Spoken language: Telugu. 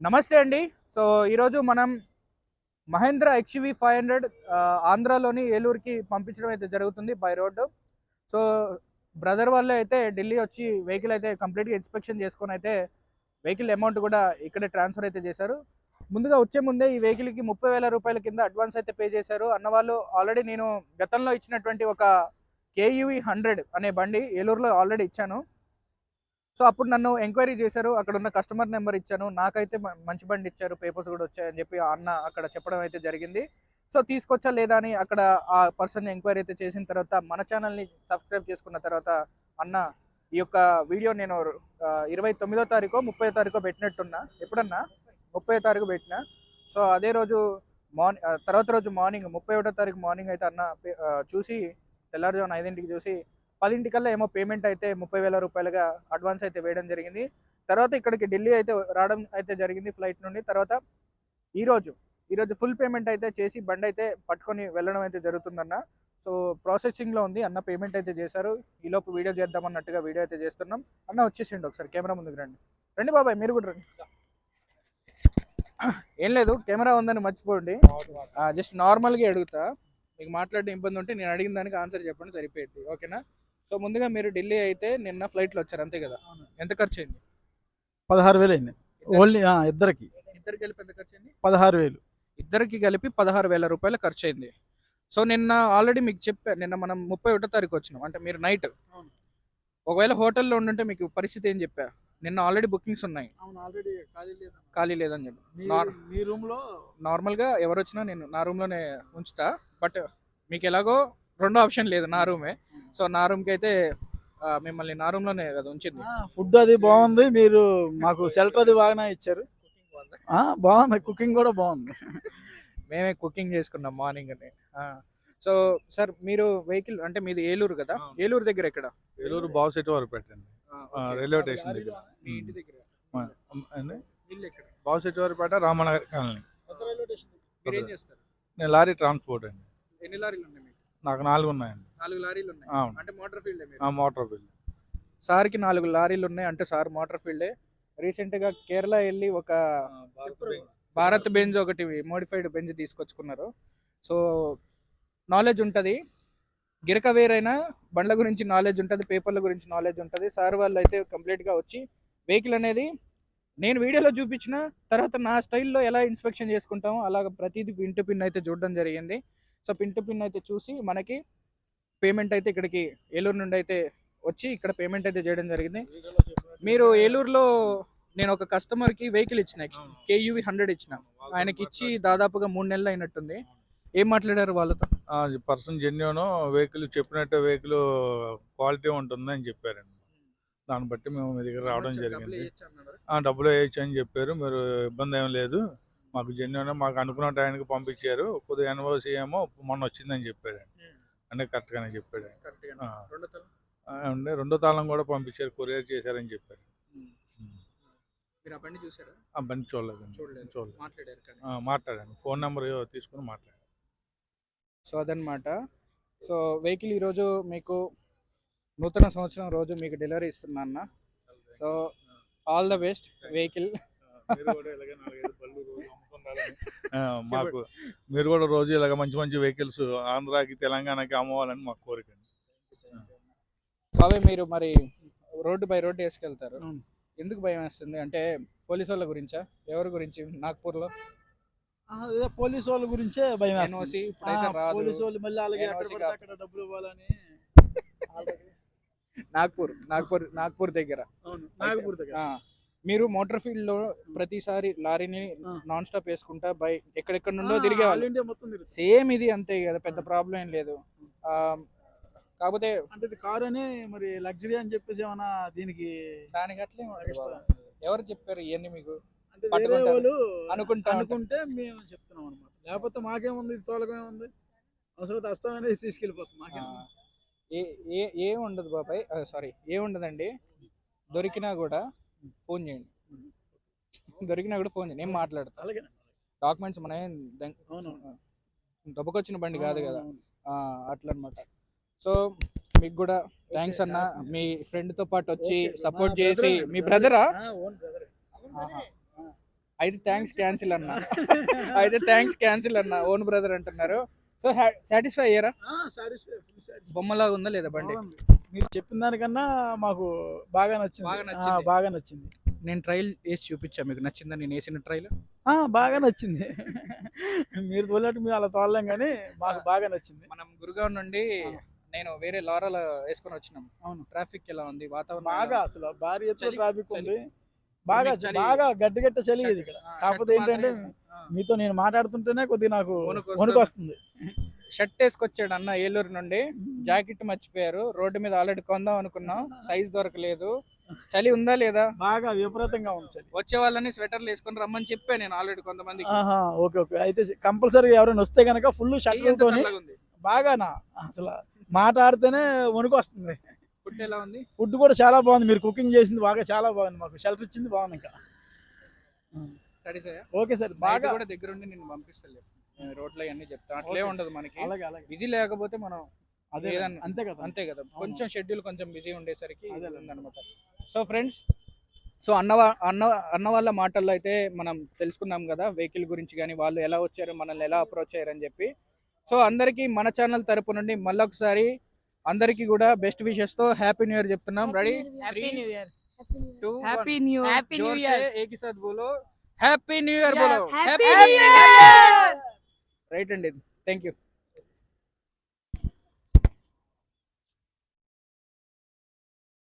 నమస్తే అండి. సో ఈరోజు మనం మహేంద్ర ఎక్స్‌యూవీ 500 ఆంధ్రాలోని ఏలూరుకి పంపించడం అయితే జరుగుతుంది బై రోడ్. సో బ్రదర్ వాళ్ళే అయితే ఢిల్లీ వచ్చి వెహికల్ అయితే కంప్లీట్‌గా ఇన్స్‌పెక్షన్ చేసుకొని అయితే వెహికల్ అమౌంట్ కూడా ఇక్కడే ట్రాన్స్‌ఫర్ అయితే చేశారు. ముందుగా వచ్చే ముందే ఈ వెహికల్‌కి రూ. 30,000 కింద అడ్వాన్స్ అయితే పే చేశారు. అన్నవాళ్ళు ఆల్రెడీ నేను గతంలో ఇచ్చినటువంటి ఒక కేయూవీ 100 అనే బండి ఏలూరులో ఆల్రెడీ ఇచ్చాను. సో అప్పుడు నన్ను ఎంక్వైరీ చేశారు. అక్కడ ఉన్న కస్టమర్ నెంబర్ ఇచ్చాను. నాకైతే మంచి బండి ఇచ్చారు. పేపర్స్ కూడా వచ్చాయని చెప్పి ఆ అన్న అక్కడ చెప్పడం అయితే జరిగింది. సో తీసుకొచ్చా లేదా అని అక్కడ ఆ పర్సన్ ఎంక్వైరీ అయితే చేసిన తర్వాత మన ఛానల్ని సబ్స్క్రైబ్ చేసుకున్న తర్వాత అన్న ఈ యొక్క వీడియో నేను 29వ తారీఖు 30వ తారీఖు పెట్టినట్టున్నా. ఎప్పుడన్నా 30వ తారీఖు పెట్టిన. సో అదే రోజు తర్వాత రోజు మార్నింగ్ 31వ తారీఖు మార్నింగ్ అయితే అన్న చూసి తెల్లారుజామున 5ంటికి చూసి 10ంటికల్లా ఏమో పేమెంట్ అయితే 30,000 అడ్వాన్స్ అయితే వేయడం జరిగింది. తర్వాత ఇక్కడికి ఢిల్లీ అయితే రావడం అయితే జరిగింది ఫ్లైట్ నుండి. తర్వాత ఈరోజు ఫుల్ పేమెంట్ అయితే చేసి బండి అయితే పట్టుకొని వెళ్ళడం అయితే జరుగుతుందన్న. సో ప్రాసెసింగ్లో ఉంది. అన్న పేమెంట్ అయితే చేశారు. ఈలోపు వీడియో చేద్దామన్నట్టుగా వీడియో అయితే చేస్తున్నాం. అన్న వచ్చేసిండు, ఒకసారి కెమెరా ముందుకు రండి. రండి బాబాయ్, మీరు కూడా రండి. ఏం లేదు, కెమెరా ఉందని మర్చిపోండి. జస్ట్ నార్మల్గా అడుగుతా. మీకు మాట్లాడే ఇబ్బంది ఉంటే నేను అడిగిన దానికి ఆన్సర్ చెప్పండి, సరిపోయింది. ఓకేనా? సో ముందుగా మీరు ఢిల్లీ అయితే నిన్న ఫ్లైట్లో వచ్చారు అంతే కదా? ఎంత ఖర్చు అయింది? 16,000 అయింది. ఓన్లీ ఇద్దరికి కలిపి ఎంత ఖర్చు అయింది? 16,000. ఇద్దరికి కలిపి 16,000 ఖర్చు అయింది. సో నిన్న ఆల్రెడీ మీకు చెప్పా, నిన్న మనం 31వ తారీఖు వచ్చినాం, అంటే మీరు నైట్. ఒకవేళ హోటల్లో ఉండుంటే మీకు పరిస్థితి ఏం చెప్పా? నిన్న ఆల్రెడీ బుకింగ్స్ ఉన్నాయి, ఖాళీ లేదని చెప్పి. మీ రూమ్ లో నార్మల్గా ఎవరు వచ్చినా నేను నా రూమ్లోనే ఉంచుతా. బట్ మీకు ఎలాగో రెండో ఆప్షన్ లేదు, నా రూమే. సో నా రూమ్కి అయితే మిమ్మల్ని నా రూమ్లోనే కదా ఉంచింది. ఫుడ్ అది బాగుంది. మీరు మాకు షెల్టర్ అది బాగానే ఇచ్చారు. బాగుంది, కుకింగ్ కూడా బాగుంది. మేమే కుకింగ్ చేసుకున్నాం మార్నింగ్ అని. సో సార్, మీరు వెహికల్ అంటే మీది ఏలూరు కదా? ఏలూరు దగ్గర ఎక్కడ? ఏలూరు బావశెట్టి వారు పెట్టండి, రైల్వే స్టేషన్ దగ్గర. మీ ఇంటి దగ్గర బావశెట్టి వారిపేట రామనగర్ కాలనీ. మీరు ఏం చేస్తారు? నేను లారీ ట్రాన్స్పోర్ట్ అండి. ఎన్ని లారీలు ఉన్నాయి మీకు? నాకు 4 ఉన్నాయండి. 4 లారీలు ఉన్నాయి. అవును. అంటే మోటార్ ఫీల్డ్? Motor field. సార్కి 4 లారీలు ఉన్నాయి అంటే సార్ మోటార్ ఫీల్డే. రీసెంట్గా కేరళ వెళ్ళి ఒక భారత్ బెంజ్ ఒకటి మోడిఫైడ్ బెంజ్ తీసుకొచ్చుకున్నారు. సో నాలెడ్జ్ ఉంటుంది. గిరక వేరైనా బండ్ల గురించి నాలెడ్జ్ ఉంటుంది, పేపర్ల గురించి నాలెడ్జ్ ఉంటుంది. సార్ వాళ్ళు అయితే కంప్లీట్గా వచ్చి వెహికల్ అనేది నేను వీడియోలో చూపించిన తర్వాత నా స్టైల్లో ఎలా ఇన్స్పెక్షన్ చేసుకుంటామో అలాగ ప్రతిదీ పిన్ టు పిన్ అయితే చూడడం జరిగింది. సో పిన్ టు పిన్ అయితే చూసి మనకి పేమెంట్ అయితే ఇక్కడికి ఏలూరు నుండి అయితే వచ్చి ఇక్కడ పేమెంట్ అయితే చేయడం జరిగింది. మీరు ఏలూరులో నేను ఒక కస్టమర్కి వెహికల్ ఇచ్చిన, కేయూవీ 100 ఇచ్చిన. ఆయనకి ఇచ్చి దాదాపుగా 3 నెలలు అయినట్టుంది. ఏం మాట్లాడారు వాళ్ళతో? పర్సన్ జెన్యూన్, వెహికల్ చెప్పినట్టు వెహికల్ క్వాలిటీ ఉంటుంది అని చెప్పారండి. దాన్ని బట్టి మేము మీ దగ్గర రావడం జరిగింది. డబ్బులు వేయచ్చు అని చెప్పారు. మీరు ఇబ్బంది ఏం లేదు, మాకు జెన్యూన్, మాకు అనుకున్న టైంకి పంపించారు. కొద్దిగా ఎన్ఓసి ఏమో మొన్న వచ్చిందని చెప్పాడు. అంటే కరెక్ట్గానే చెప్పాడు. అంటే 2వ తాళం కూడా పంపించారు, కొరియర్ చేశారని చెప్పారు. ఆ బండి చూడలేదు. మాట్లాడాను, ఫోన్ నెంబర్ తీసుకుని మాట్లాడాను. సో అదనమాట. సో వెహికల్ ఈరోజు మీకు నూతన సంవత్సరం రోజు మీకు డెలివరీ ఇస్తున్నా అన్న. So all the best vehicle. మాకు మీరు కూడా రోజు ఇలాగ మంచి మంచి వెహికల్స్ ఆంధ్రాకి తెలంగాణకి అమ్మవాలని మాకు కోరిక. బాబాయ్, మీరు మరి రోడ్డు బై రోడ్డు వేసుకెళ్తారు, ఎందుకు భయం వేస్తుంది? అంటే పోలీసు వాళ్ళ గురించా? ఎవరి గురించి? నాగ్పూర్లో పోలీసు వాళ్ళ గురించే భయం. పోలీసు వాళ్ళు మళ్ళీ అలాగే అక్కడ డబ్బులు ఇవ్వాలని. నాగ్పూర్ దగ్గర మీరు మోటార్ ఫీల్డ్ లో ప్రతిసారి లారీని నాన్ స్టాప్ వేసుకుంటా బై ఎక్కడెక్కడ నుండో తిరిగేవాళ్ళు. సేమ్ ఇది అంతే కదా, పెద్ద ప్రాబ్లం ఏం లేదు. కాకపోతే అంటే కారు అని మరి లగ్జరీ అని చెప్పేసి ఏమన్నా దానికి అట్లే ఎవరు చెప్పారు ఇవన్నీ మీకు? అనుకుంటే మేము చెప్తున్నాం అనమాట. లేకపోతే మాకేముంది, తోలకమేముంది, అవసరం అస్తం అనేది తీసుకెళ్ళిపోతాం. ఏముండదు బాబాయ్, సారీ ఏముండదండి. దొరికినా కూడా ఫోన్ చేయండి, నేను మాట్లాడతాను. అలాగే డాక్యుమెంట్స్ మన దెబ్బకొచ్చిన బండి కాదు కదా, అట్లా అనమాట. సో మీకు కూడా థ్యాంక్స్ అన్న, మీ ఫ్రెండ్తో పాటు వచ్చి సపోర్ట్ చేసి. మీ బ్రదరా? అయితే థ్యాంక్స్ క్యాన్సిల్ అన్న. అయితే థ్యాంక్స్ క్యాన్సిల్ అన్న. ఓన్ బ్రదర్ అంటున్నారు. సో సాటిస్ఫై అయ్యారా? బొమ్మలాగా ఉందా లేదా బండి? మీరు చెప్పిన దానికన్నా మాకు బాగా నచ్చింది. బాగా నచ్చింది. బాగా నచ్చింది. నేను ట్రైల్ వేసి చూపించా, మీకు నచ్చిందా నేను వేసిన ట్రైల్? బాగా నచ్చింది. మీరు తోలినట్టు మేము అలా తోలలేం కానీ మాకు బాగా నచ్చింది. మనం గురుగావ్ నుండి నేను వేరే లారాలో వేసుకొని వచ్చినాం. అవును. ట్రాఫిక్ ఎలా ఉంది? వాతావరణం బాగా అసలు భారీ ఎత్తున చలి- ట్రాఫిక్ చలి. ఉంది. బాగా చలి. బాగా గడ్డగట్ట చలి ఇది ఇక్కడ. ఆ, కాకపోతే షర్ట్ ఏంటంటే మాత్రమే- మీతో నేను మాట్లాడుతుంటేనే కొద్దిగా నాకు వణుకు వణుకు వస్తుంది. షర్ట్ వేసుకొచ్చాడు అన్న ఏలూరు నుండి. జాకెట్ మర్చిపోయారు. రోడ్డు మీద ఆల్రెడీ కొందాం అనుకున్నాం, సైజ్ దొరకలేదు. చలి ఉందా లేదా? బాగా విపరీతంగా ఉంది చలి. వచ్చే వాళ్ళని స్వెటర్లు వేసుకొని రమ్మని చెప్పాను నేను ఆల్రెడీ కొంతమంది. ఆహా, ఓకే ఓకే. అయితే కంపల్సరీగా ఎవరైనా వస్తే కనుక ఫుల్ షర్ట్లతోని బాగానా అసలు మాట్లాడితేనే వణుకు వస్తుంది. ఫుడ్ ఎలా ఉంది? ఫుడ్ కూడా చాలా బాగుంది. మీరు కుకింగ్ చేసింది బాగా చాలా బాగుంది. మాకు షెల్టర్ ఇచ్చింది బాగుంది. ఇంకా ఓకే సార్. బాగా కూడా దగ్గర ఉండి నేను పంపిస్తలేదు. రోడ్లు అన్ని చెప్తాను. అట్లే ఓకే. ఉండదు మనకి. అలాగే అలాగే బిజీ లేకపోతే మనం అదే ఏదన్నా- అంతే కదా. అంతే కదా. కొంచెం షెడ్యూల్ కొంచెం బిజీ ఉండేసరికి అదే. అనమాట. సో ఫ్రెండ్స్, సో అన్న వాళ్ళ మాటల్లో అయితే మనం తెలుసుకున్నాం కదా వెహికల్ గురించి, కానీ వాళ్ళు ఎలా వచ్చారు, మనల్ని ఎలా అప్రోచ్ అయ్యారని చెప్పి. సో అందరికీ మన ఛానల్ తరపు నుండి మళ్ళొకసారి అందరికీ కూడా బెస్ట్ విషెస్ తో హ్యాపీ న్యూ ఇయర్ చెప్తున్నాం. Ready? Happy new year. 2 happy new happy new जोर ఇయర్. से एक ही साथ बोलो हैप्पी न्यू ईयर बोलो. Happy new year. రైట్ అండి. Thank you.